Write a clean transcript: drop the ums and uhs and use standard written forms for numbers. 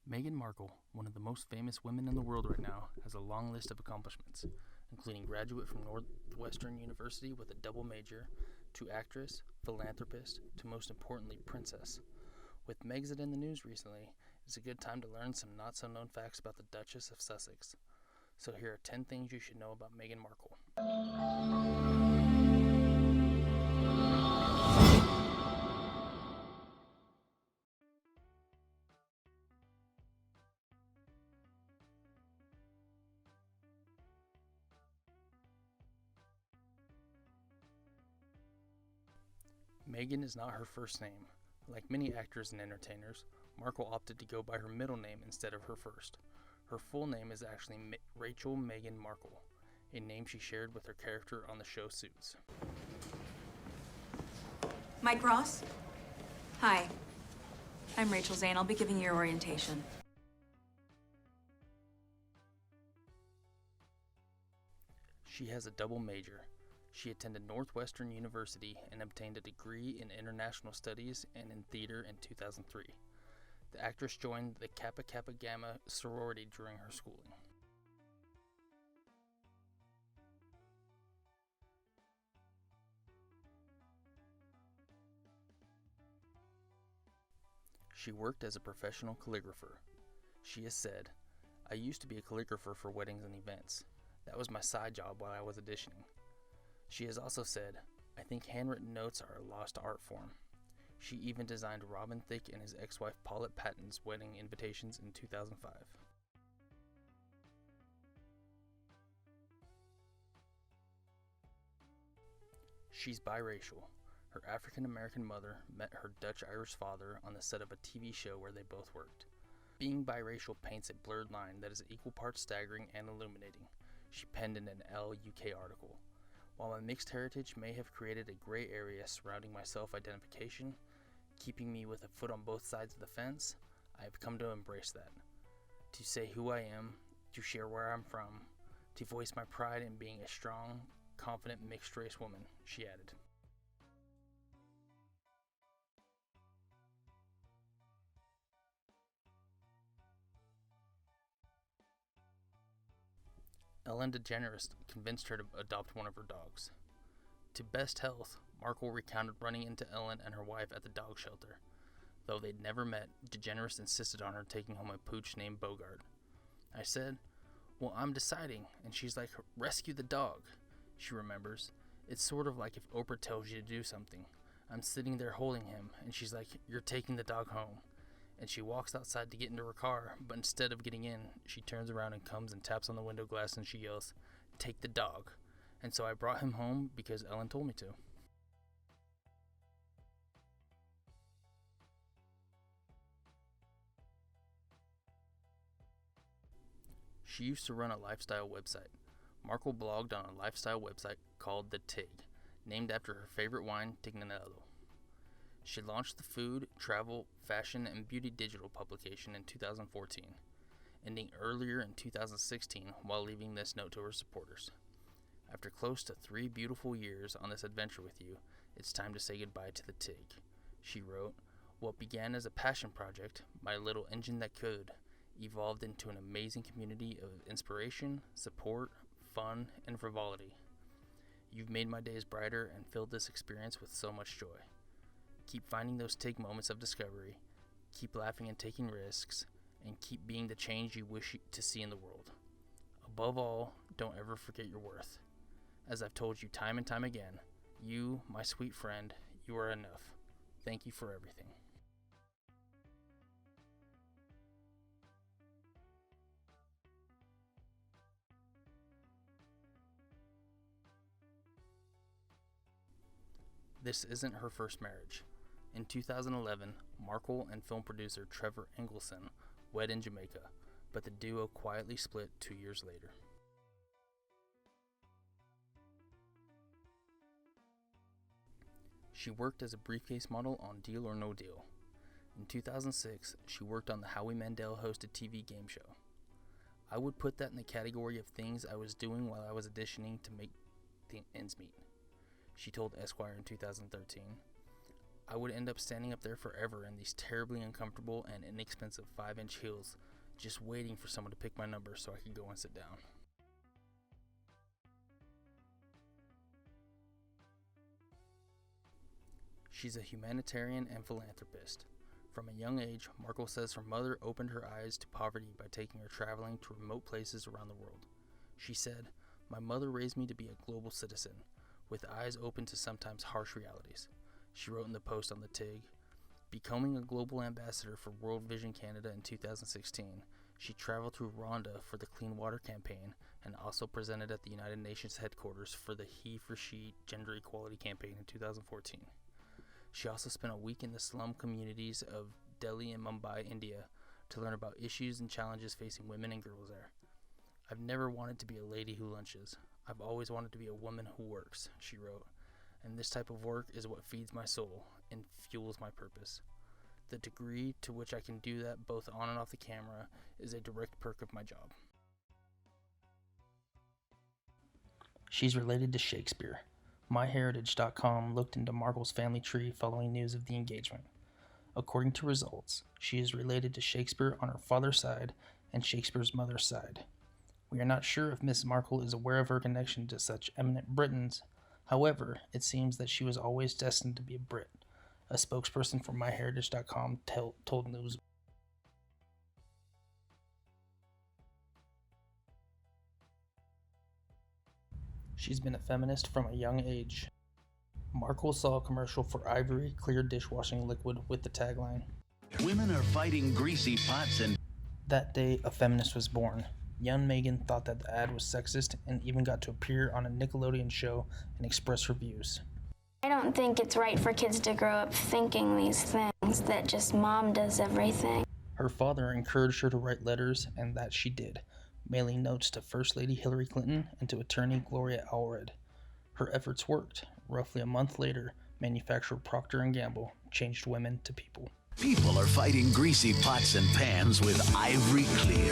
Meghan Markle, one of the most famous women in the world right now, has a long list of accomplishments, including graduate from Northwestern University with a double major, to actress, philanthropist, to most importantly, princess. With Megxit in the news recently, it's a good time to learn some not-so-known facts about the Duchess of Sussex. So here are 10 things you should know about Meghan Markle. Meghan is not her first name. Like many actors and entertainers, Markle opted to go by her middle name instead of her first. Her full name is actually Rachel Meghan Markle, a name she shared with her character on the show Suits. Mike Ross? Hi. I'm Rachel Zane. I'll be giving you your orientation. She has a double major. She attended Northwestern University and obtained a degree in international studies and in theater in 2003. The actress joined the Kappa Kappa Gamma sorority during her schooling. She worked as a professional calligrapher. She has said, "I used to be a calligrapher for weddings and events. That was my side job while I was auditioning." She has also said, "I think handwritten notes are a lost art form." She even designed Robin Thicke and his ex-wife Paulette Patton's wedding invitations in 2005. She's biracial. Her African-American mother met her Dutch-Irish father on the set of a TV show where they both worked. Being biracial paints a blurred line that is equal parts staggering and illuminating, she penned in an Elle UK article. While my mixed heritage may have created a gray area surrounding my self-identification, keeping me with a foot on both sides of the fence, I have come to embrace that. To say who I am, to share where I'm from, to voice my pride in being a strong, confident mixed-race woman, she added. Ellen DeGeneres convinced her to adopt one of her dogs. To best health, Markle recounted running into Ellen and her wife at the dog shelter. Though they'd never met, DeGeneres insisted on her taking home a pooch named Bogart. I said, "Well, I'm deciding," and she's like, "Rescue the dog." She remembers, "It's sort of like if Oprah tells you to do something. I'm sitting there holding him, and she's like, 'You're taking the dog home.' And she walks outside to get into her car, but instead of getting in, she turns around and comes and taps on the window glass and she yells, 'Take the dog.' And so I brought him home because Ellen told me to." She used to run a lifestyle website. Markle blogged on a lifestyle website called The Tig, named after her favorite wine, Tignanello. She launched the food, travel, fashion, and beauty digital publication in 2014, ending earlier in 2016 while leaving this note to her supporters. "After close to 3 beautiful years on this adventure with you, it's time to say goodbye to the Tig," she wrote. "What began as a passion project, my little engine that could, evolved into an amazing community of inspiration, support, fun, and frivolity. You've made my days brighter and filled this experience with so much joy. Keep finding those Tig moments of discovery, keep laughing and taking risks, and keep being the change you wish to see in the world. Above all, don't ever forget your worth. As I've told you time and time again, you, my sweet friend, you are enough. Thank you for everything." This isn't her first marriage. In 2011, Markle and film producer Trevor Engelson wed in Jamaica, but the duo quietly split 2 years later. She worked as a briefcase model on Deal or No Deal. In 2006, she worked on the Howie Mandel hosted TV game show. "I would put that in the category of things I was doing while I was auditioning to make the ends meet," she told Esquire in 2013. I would end up standing up there forever in these terribly uncomfortable and inexpensive 5-inch heels, just waiting for someone to pick my number so I could go and sit down. She's a humanitarian and philanthropist. From a young age, Markle says her mother opened her eyes to poverty by taking her traveling to remote places around the world. She said, "My mother raised me to be a global citizen, with eyes open to sometimes harsh realities." She wrote in the post on the TIG, becoming a global ambassador for World Vision Canada in 2016. She traveled to Rwanda for the Clean Water campaign and also presented at the United Nations headquarters for the He for She Gender Equality campaign in 2014. She also spent a week in the slum communities of Delhi and Mumbai, India, to learn about issues and challenges facing women and girls there. "I've never wanted to be a lady who lunches. I've always wanted to be a woman who works," she wrote. "And this type of work is what feeds my soul and fuels my purpose. The degree to which I can do that both on and off the camera is a direct perk of my job." She's related to Shakespeare. MyHeritage.com looked into Markle's family tree following news of the engagement. According to results, she is related to Shakespeare on her father's side and Shakespeare's mother's side. We are not sure if Miss Markle is aware of her connection to such eminent Britons. However, it seems that she was always destined to be a Brit, a spokesperson for MyHeritage.com told News. She's been a feminist from a young age. Markle saw a commercial for Ivory Clear dishwashing liquid with the tagline, "Women are fighting greasy pots and..." That day, a feminist was born. Young Meghan thought that the ad was sexist and even got to appear on a Nickelodeon show and express her views. "I don't think it's right for kids to grow up thinking these things, that just mom does everything." Her father encouraged her to write letters, and that she did, mailing notes to First Lady Hillary Clinton and to attorney Gloria Allred. Her efforts worked. Roughly a month later, manufacturer Procter & Gamble changed women to people. People are fighting greasy pots and pans with Ivory Clear.